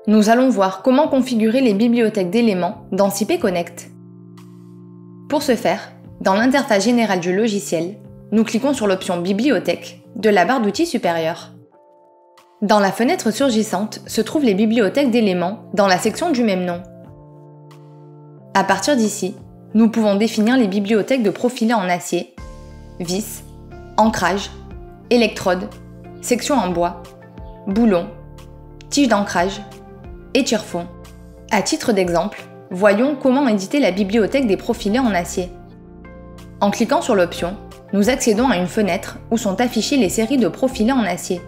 Nous allons voir comment configurer les bibliothèques d'éléments dans CP-Connect. Pour ce faire, dans l'interface générale du logiciel, nous cliquons sur l'option Bibliothèque de la barre d'outils supérieure. Dans la fenêtre surgissante se trouvent les bibliothèques d'éléments dans la section du même nom. À partir d'ici, nous pouvons définir les bibliothèques de profilés en acier, vis, ancrage, électrode, section en bois, boulon, tige d'ancrage et tire-fond. À titre d'exemple, voyons comment éditer la bibliothèque des profilés en acier. En cliquant sur l'option, nous accédons à une fenêtre où sont affichées les séries de profilés en acier.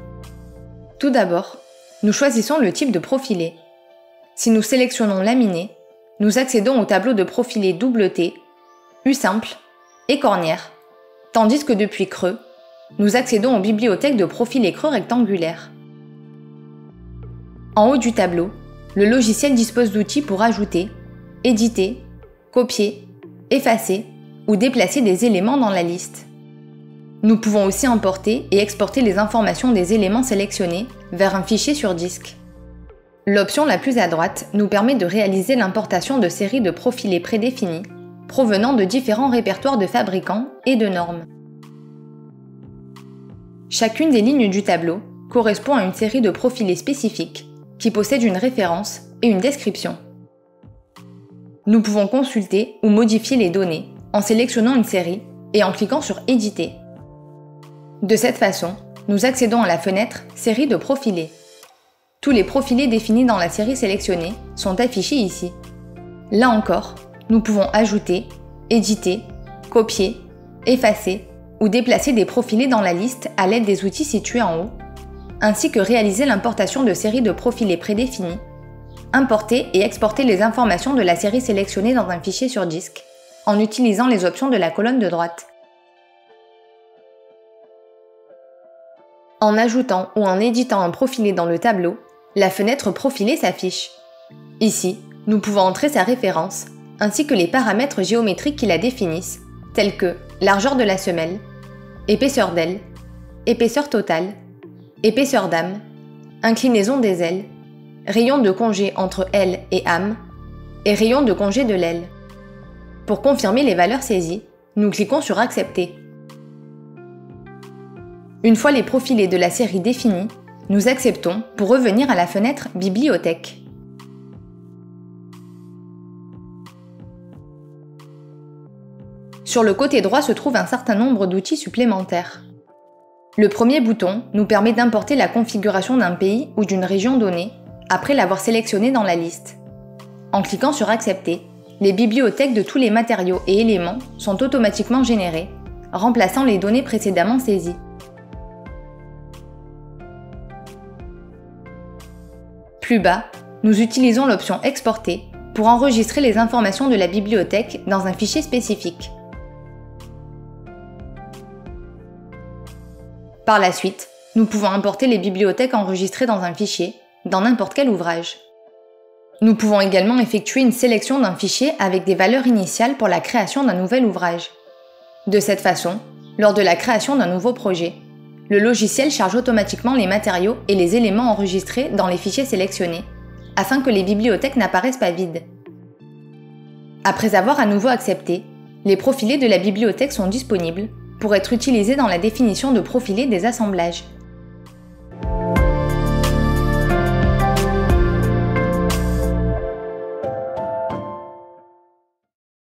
Tout d'abord, nous choisissons le type de profilé. Si nous sélectionnons laminé, nous accédons au tableau de profilé double T, U simple et cornière, tandis que depuis creux, nous accédons aux bibliothèques de profilés creux rectangulaires. En haut du tableau, le logiciel dispose d'outils pour ajouter, éditer, copier, effacer ou déplacer des éléments dans la liste. Nous pouvons aussi importer et exporter les informations des éléments sélectionnés vers un fichier sur disque. L'option la plus à droite nous permet de réaliser l'importation de séries de profilés prédéfinis provenant de différents répertoires de fabricants et de normes. Chacune des lignes du tableau correspond à une série de profilés spécifiques qui possèdent une référence et une description. Nous pouvons consulter ou modifier les données en sélectionnant une série et en cliquant sur « Éditer ». De cette façon, nous accédons à la fenêtre « Série de profilés ». Tous les profilés définis dans la série sélectionnée sont affichés ici. Là encore, nous pouvons ajouter, éditer, copier, effacer ou déplacer des profilés dans la liste à l'aide des outils situés en haut, ainsi que réaliser l'importation de séries de profilés prédéfinis, importer et exporter les informations de la série sélectionnée dans un fichier sur disque, en utilisant les options de la colonne de droite. En ajoutant ou en éditant un profilé dans le tableau, la fenêtre Profilé s'affiche. Ici, nous pouvons entrer sa référence, ainsi que les paramètres géométriques qui la définissent, tels que largeur de la semelle, épaisseur d'aile, épaisseur totale, épaisseur d'âme, inclinaison des ailes, rayon de congé entre aile et âme, et rayon de congé de l'aile. Pour confirmer les valeurs saisies, nous cliquons sur Accepter. Une fois les profilés de la série définis, nous acceptons pour revenir à la fenêtre Bibliothèque. Sur le côté droit se trouve un certain nombre d'outils supplémentaires. Le premier bouton nous permet d'importer la configuration d'un pays ou d'une région donnée après l'avoir sélectionné dans la liste. En cliquant sur Accepter, les bibliothèques de tous les matériaux et éléments sont automatiquement générées, remplaçant les données précédemment saisies. Plus bas, nous utilisons l'option Exporter pour enregistrer les informations de la bibliothèque dans un fichier spécifique. Par la suite, nous pouvons importer les bibliothèques enregistrées dans un fichier, dans n'importe quel ouvrage. Nous pouvons également effectuer une sélection d'un fichier avec des valeurs initiales pour la création d'un nouvel ouvrage. De cette façon, lors de la création d'un nouveau projet, le logiciel charge automatiquement les matériaux et les éléments enregistrés dans les fichiers sélectionnés, afin que les bibliothèques n'apparaissent pas vides. Après avoir à nouveau accepté, les profilés de la bibliothèque sont disponibles pour être utilisés dans la définition de profilés des assemblages.